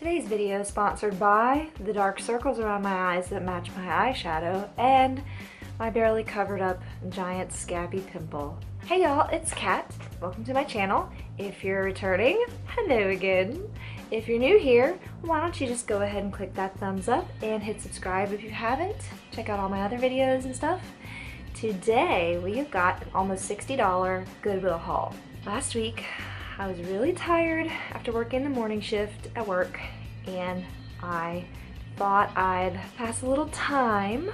Today's video is sponsored by the dark circles around my eyes that match my eyeshadow and my barely covered up giant scabby pimple. Hey y'all, it's Kat. Welcome to my channel. If you're returning, hello again. If you're new here, why don't you just go ahead and click that thumbs up and hit subscribe if you haven't. Check out all my other videos and stuff. Today we have got an almost $60 Goodwill haul. Last week I was really tired after working the morning shift at work, and I thought I'd pass a little time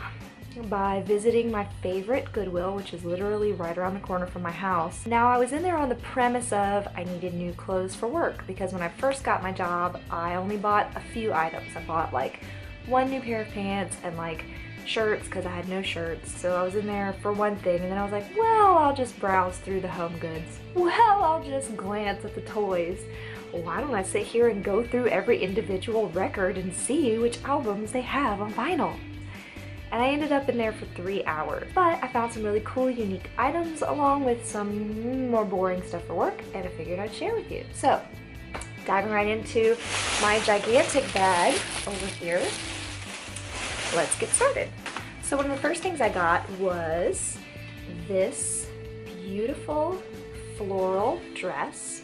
by visiting my favorite Goodwill, which is literally right around the corner from my house. Now, I was in there on the premise of I needed new clothes for work, because when I first got my job, I only bought a few items. I bought like one new pair of pants and like shirts because I had no shirts. So I was in there for one thing, and then I was like, well, I'll just browse through the home goods. Well, I'll just glance at the toys. Why don't I sit here and go through every individual record and see which albums they have on vinyl? And I ended up in there for 3 hours. But I found some really cool, unique items along with some more boring stuff for work, and I figured I'd share with you. So, diving right into my gigantic bag over here. Let's get started. So one of the first things I got was this beautiful floral dress.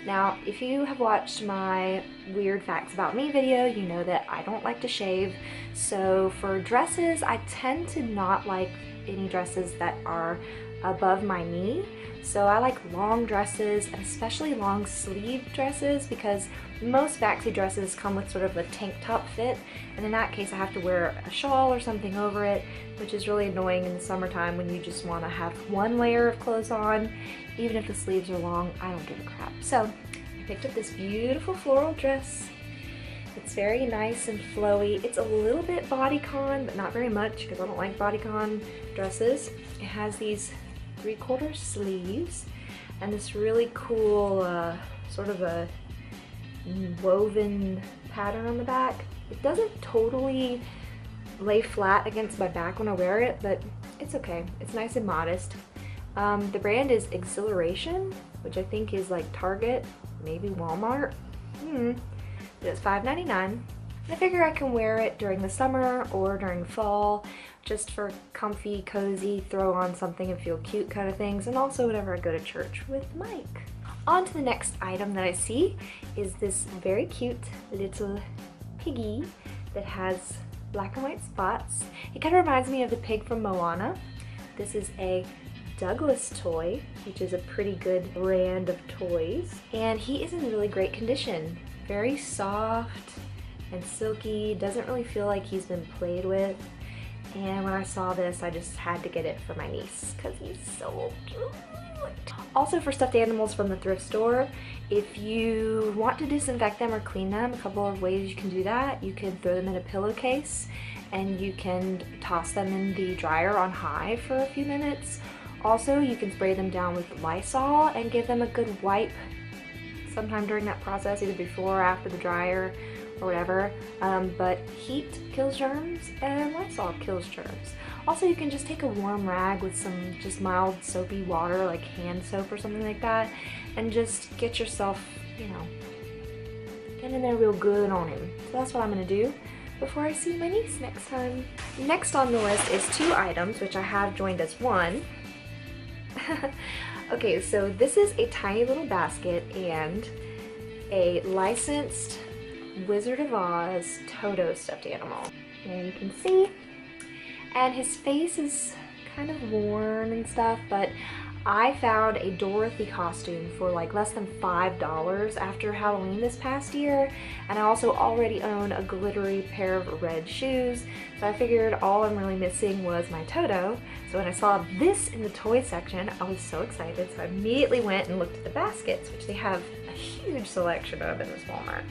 Now, if you have watched my Weird Facts About Me video, you know that I don't like to shave. So for dresses, I tend to not like any dresses that are above my knee. So I like long dresses, and especially long sleeve dresses, because most maxi dresses come with sort of a tank top fit, and in that case I have to wear a shawl or something over it, which is really annoying in the summertime when you just want to have one layer of clothes on. Even if the sleeves are long, I don't give a crap. So I picked up this beautiful floral dress. It's very nice and flowy. It's a little bit bodycon, but not very much, because I don't like bodycon dresses. It has these 3/4 sleeves and this really cool sort of a woven pattern on the back. It doesn't totally lay flat against my back when I wear it, but it's okay. It's nice and modest. The brand is Exhilaration, which I think is like Target, maybe Walmart. It's $5.99. I figure I can wear it during the summer or during fall, just for comfy, cozy, throw on something and feel cute kind of things, and also whenever I go to church with Mike. On to the next item that I see is this very cute little piggy that has black and white spots. It kind of reminds me of the pig from Moana. This is a Douglas toy, which is a pretty good brand of toys, and he is in really great condition. Very soft and silky, doesn't really feel like he's been played with. And when I saw this, I just had to get it for my niece because he's so cute. Also, for stuffed animals from the thrift store, if you want to disinfect them or clean them, a couple of ways you can do that. You can throw them in a pillowcase, and you can toss them in the dryer on high for a few minutes. Also, you can spray them down with Lysol and give them a good wipe sometime during that process, either before or after the dryer or whatever, but heat kills germs and Lysol kills germs. Also, you can just take a warm rag with some just mild soapy water, like hand soap or something like that, and just get yourself, you know, get in there real good on him. So that's what I'm gonna do before I see my niece next time. Next on the list is 2 items, which I have joined as one. Okay, so this is a tiny little basket and a licensed Wizard of Oz Toto stuffed animal. There you can see. And his face is kind of worn and stuff, but I found a Dorothy costume for like less than $5 after Halloween this past year, and I also already own a glittery pair of red shoes, so I figured all I'm really missing was my Toto. So when I saw this in the toy section, I was so excited, so I immediately went and looked at the baskets, which they have a huge selection of in this Walmart.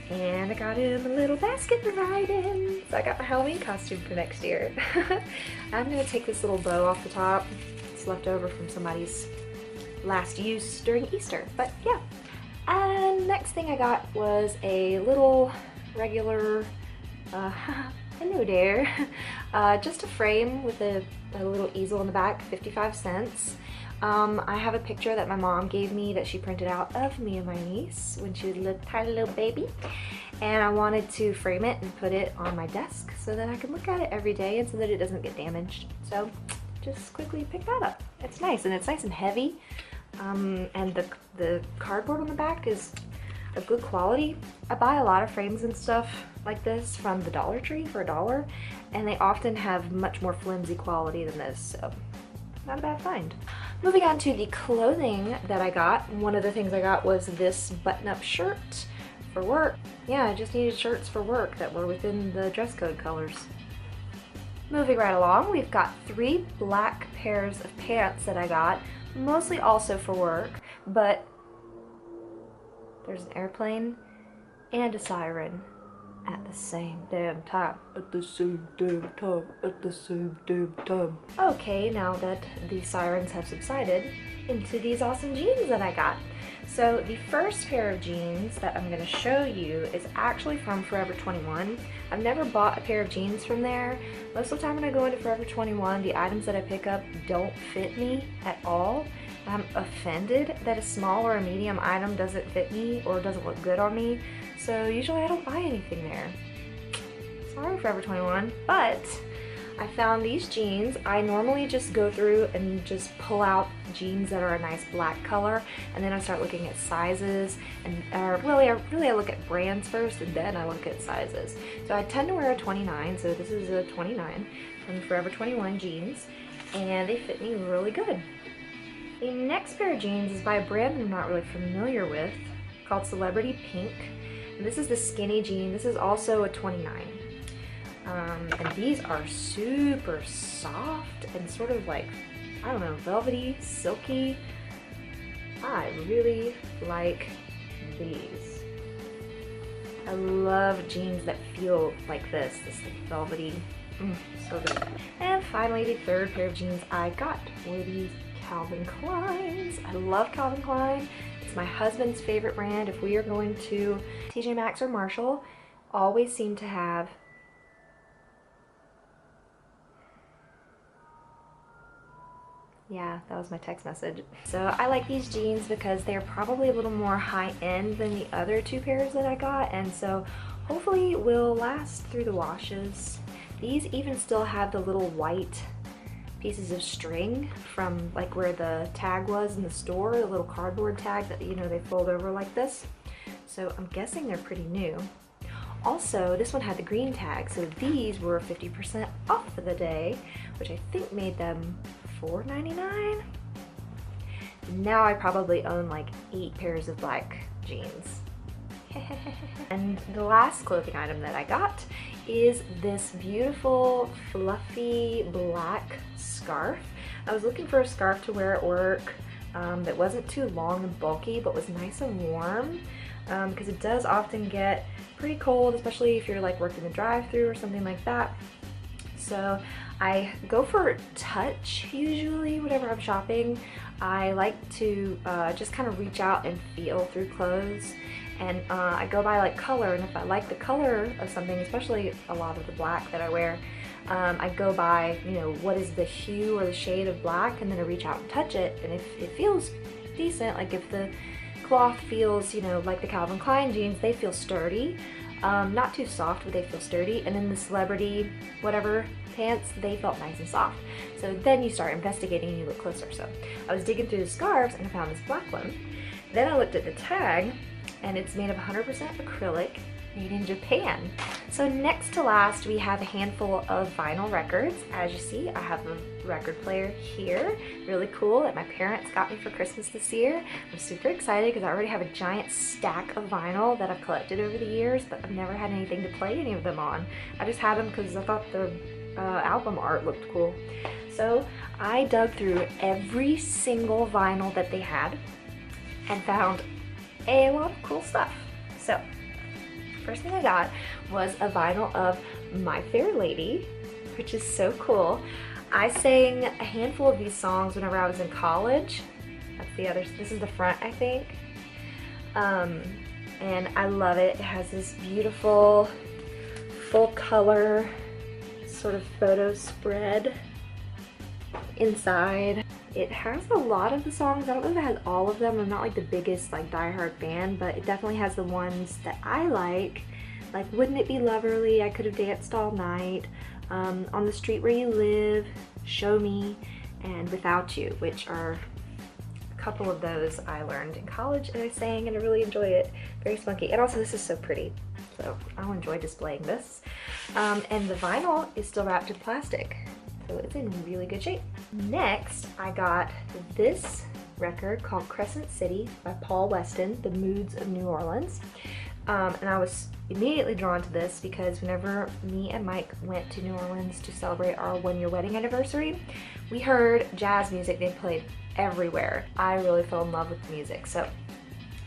And I got him a little basket to ride in, so I got my Halloween costume for next year. I'm gonna take this little bow off the top. Left over from somebody's last use during Easter, but yeah. And next thing I got was a little regular hello there, just a frame with a little easel in the back, 55 cents. I have a picture that my mom gave me that she printed out of me and my niece when she was a little tiny little baby. And I wanted to frame it and put it on my desk so that I can look at it every day and so that it doesn't get damaged. So just quickly pick that up. It's nice, and it's nice and heavy. And the cardboard on the back is of good quality. I buy a lot of frames and stuff like this from the Dollar Tree for $1, and they often have much more flimsy quality than this, so not a bad find. Moving on to the clothing that I got, one of the things I got was this button-up shirt for work. Yeah, I just needed shirts for work that were within the dress code colors. Moving right along, we've got 3 black pairs of pants that I got, mostly also for work, but there's an airplane and a siren at the same damn time. At the same damn time. At the same damn time. Okay, now that the sirens have subsided, into these awesome jeans that I got. So the first pair of jeans that I'm going to show you is actually from Forever 21. I've never bought a pair of jeans from there. Most of the time when I go into Forever 21, the items that I pick up don't fit me at all. I'm offended that a small or a medium item doesn't fit me or doesn't look good on me, so usually I don't buy anything there. Sorry, Forever 21, but I found these jeans. I normally just go through and just pull out jeans that are a nice black color, and then I start looking at sizes, and really I look at brands first, and then I look at sizes. So I tend to wear a 29, so this is a 29 from Forever 21 jeans, and they fit me really good. The next pair of jeans is by a brand I'm not really familiar with, called Celebrity Pink. And this is the skinny jean. This is also a 29. And these are super soft and sort of like, I don't know, velvety, silky. I really like these. I love jeans that feel like this velvety, so good. And finally, the third pair of jeans I got were these Calvin Klein's. I love Calvin Klein. It's my husband's favorite brand. If we are going to TJ Maxx or Marshall, always seem to have yeah, that was my text message. So I like these jeans because they're probably a little more high-end than the other 2 pairs that I got, and so hopefully will last through the washes. These even still have the little white pieces of string from like where the tag was in the store, the little cardboard tag that, you know, they fold over like this. So I'm guessing they're pretty new. Also, this one had the green tag, so these were 50% off for the day, which I think made them $4.99. Now I probably own like 8 pairs of black jeans. And the last clothing item that I got is this beautiful fluffy black scarf. I was looking for a scarf to wear at work that wasn't too long and bulky but was nice and warm, because it does often get pretty cold, especially if you're like working the drive-thru or something like that. So I go for touch usually whenever I'm shopping. I like to just kind of reach out and feel through clothes, and I go by like color, and if I like the color of something, especially a lot of the black that I wear, I go by, you know, what is the hue or the shade of black, and then I reach out and touch it, and if it feels decent, like if the cloth feels, you know, like the Calvin Klein jeans, they feel sturdy. Not too soft, but they feel sturdy. And then the Celebrity whatever pants, they felt nice and soft. So then you start investigating and you look closer. So I was digging through the scarves and I found this black one. Then I looked at the tag, and it's made of 100% acrylic, made in Japan. So next to last, we have a handful of vinyl records. As you see, I have a record player here, really cool, that my parents got me for Christmas this year. I'm super excited because I already have a giant stack of vinyl that I've collected over the years, but I've never had anything to play any of them on. I just had them because I thought the album art looked cool. So I dug through every single vinyl that they had and found a lot of cool stuff. So first thing I got was a vinyl of My Fair Lady, which is so cool. I sang a handful of these songs whenever I was in college. That's the other, this is the front, I think. And I love it. It has this beautiful full color sort of photo spread inside. It has a lot of the songs. I don't know if it has all of them. I'm not like the biggest like diehard fan, but it definitely has the ones that I like Wouldn't It Be Loverly, I Could Have Danced All Night, On the Street Where You Live, Show Me, and Without You, which are a couple of those I learned in college and I sang and I really enjoy it. Very spunky. And also this is so pretty, so I'll enjoy displaying this. And the vinyl is still wrapped in plastic, so it's in really good shape. Next, I got this record called Crescent City by Paul Weston, The Moods of New Orleans. And I was immediately drawn to this because whenever me and Mike went to New Orleans to celebrate our 1-year wedding anniversary, we heard jazz music being played everywhere. I really fell in love with the music. So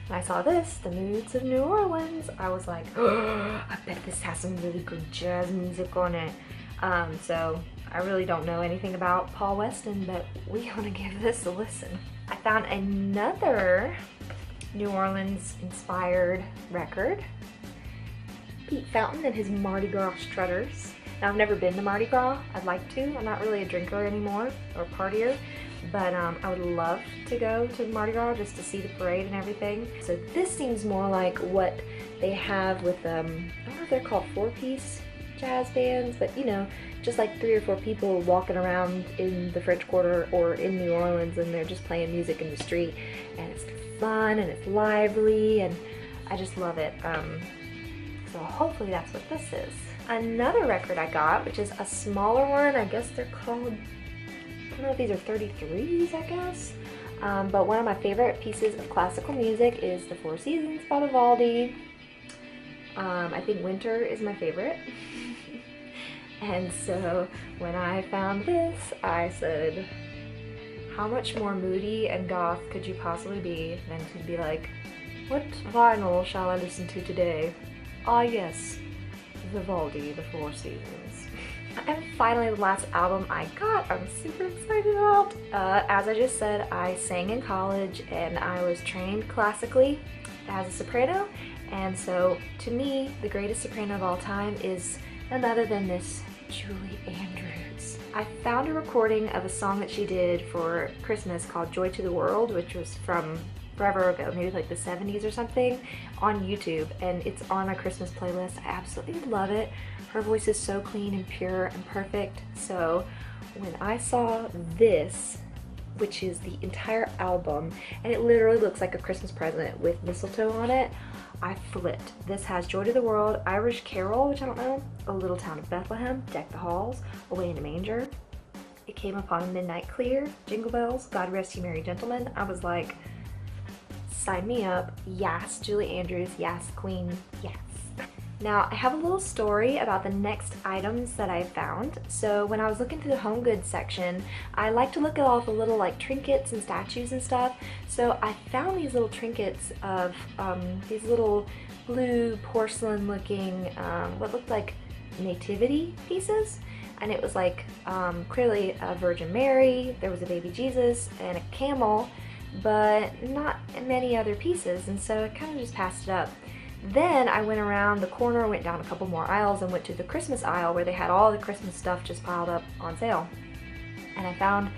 when I saw this, The Moods of New Orleans, I was like, oh, I bet this has some really good jazz music on it. So I really don't know anything about Paul Weston, but we want to give this a listen. I found another New Orleans inspired record, Pete Fountain and his Mardi Gras Strutters. Now I've never been to Mardi Gras. I'd like to. I'm not really a drinker anymore or partier, but I would love to go to Mardi Gras just to see the parade and everything. So this seems more like what they have with I don't know if they're called 4-piece jazz bands, but you know, just like 3 or 4 people walking around in the French Quarter or in New Orleans, and they're just playing music in the street, and it's fun and it's lively, and I just love it. So hopefully that's what this is. Another record I got, which is a smaller one, I guess they're called, I don't know if these are 33s, I guess. But one of my favorite pieces of classical music is The Four Seasons by Vivaldi. I think Winter is my favorite. And so when I found this, I said, how much more moody and goth could you possibly be than to be like, what vinyl shall I listen to today? Ah yes, Vivaldi, The Four Seasons. And finally, the last album I got, I'm super excited about. As I just said, I sang in college and I was trained classically as a soprano. And so to me, the greatest soprano of all time is none other than this Julie Andrews. I found a recording of a song that she did for Christmas called Joy to the World, which was from forever ago, maybe like the 70s or something, on YouTube, and it's on my Christmas playlist. I absolutely love it. Her voice is so clean and pure and perfect. So when I saw this, which is the entire album, and it literally looks like a Christmas present with mistletoe on it, I flipped. This has Joy to the World, Irish Carol, which I don't know, A Little Town of Bethlehem, Deck the Halls, Away in a Manger, It Came Upon a Midnight Clear, Jingle Bells, God Rest You Merry Gentlemen. I was like, sign me up. Yes, Julie Andrews. Yes, Queen. Yes. Now, I have a little story about the next items that I found. So when I was looking through the home goods section, I like to look at all the little like trinkets and statues and stuff. So I found these little trinkets of these little blue porcelain looking, what looked like nativity pieces. And it was like clearly a Virgin Mary, there was a baby Jesus and a camel, but not many other pieces. And so I kind of just passed it up. Then I went around the corner, went down a couple more aisles, and went to the Christmas aisle where they had all the Christmas stuff just piled up on sale. And I found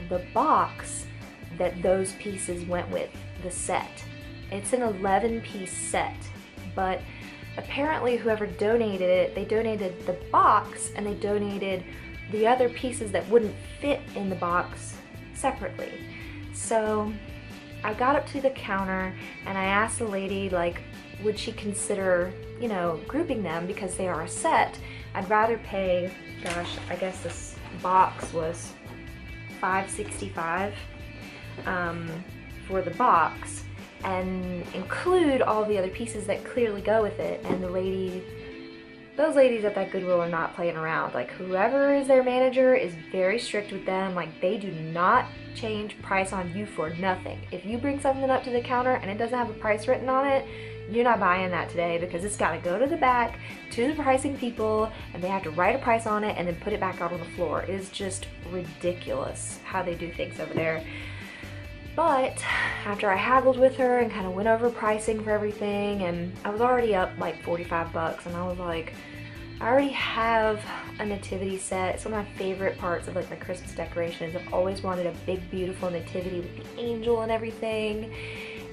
the box that those pieces went with, the set. It's an 11-piece set, but apparently whoever donated it, they donated the box and they donated the other pieces that wouldn't fit in the box separately. So I got up to the counter and I asked the lady, like, would she consider, you know, grouping them because they are a set. I'd rather pay, gosh, I guess this box was $5.65 for the box and include all the other pieces that clearly go with it. And the lady, those ladies at that Goodwill are not playing around. Like, whoever is their manager is very strict with them. Like, they do not change price on you for nothing. If you bring something up to the counter and it doesn't have a price written on it, you're not buying that today, because it's got to go to the back to the pricing people and they have to write a price on it and then put it back out on the floor. It is just ridiculous how they do things over there. But after I haggled with her and kind of went over pricing for everything, and I was already up like 45 bucks, and I was like, I already have a nativity set. It's one of my favorite parts of like my Christmas decorations. I've always wanted a big, beautiful nativity with the angel and everything.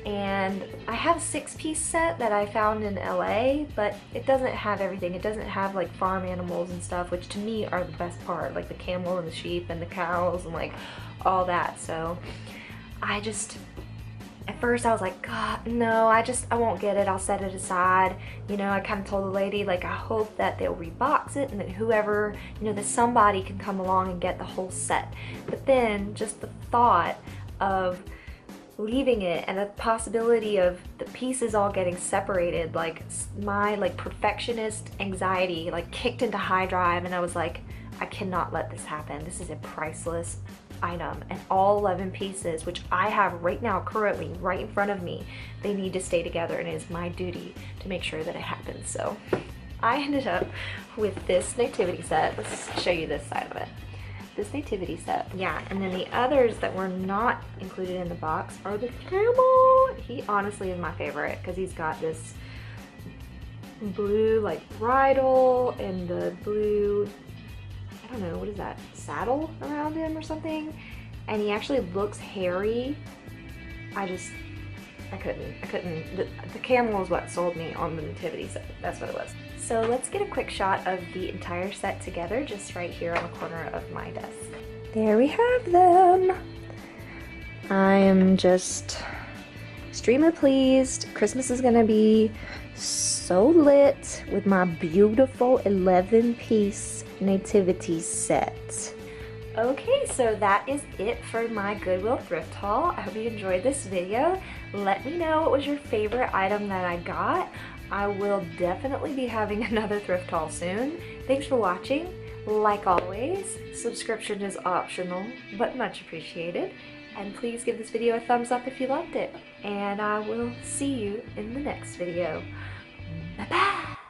And I have a 6-piece set that I found in LA, but it doesn't have everything. It doesn't have like farm animals and stuff, which to me are the best part, like the camel and the sheep and the cows and like all that. So I just, at first I was like, God, no, I won't get it. I'll set it aside. You know, I kind of told the lady, like, I hope that they'll rebox it and that whoever, you know, that somebody can come along and get the whole set. But then just the thought of leaving it and the possibility of the pieces all getting separated, like my like perfectionist anxiety like kicked into high drive, and I was like, I cannot let this happen. This is a priceless item, and all 11 pieces, which I have right now currently right in front of me, they need to stay together, and it is my duty to make sure that it happens. So I ended up with this nativity set. Let's show you this side of it. This nativity set, yeah, and then the others that were not included in the box are the camel. He honestly is my favorite because he's got this blue like bridle and the blue, I don't know, what is that, saddle around him or something, and he actually looks hairy. I couldn't, the camel is what sold me on the nativity set. That's what it was. So let's get a quick shot of the entire set together, just right here on the corner of my desk. There we have them. I am just extremely pleased. Christmas is gonna be so lit with my beautiful 11-piece nativity set. Okay, so that is it for my Goodwill thrift haul. I hope you enjoyed this video. Let me know what was your favorite item that I got. I will definitely be having another thrift haul soon. Thanks for watching. Like always, subscription is optional, but much appreciated. And please give this video a thumbs up if you loved it. And I will see you in the next video. Bye-bye!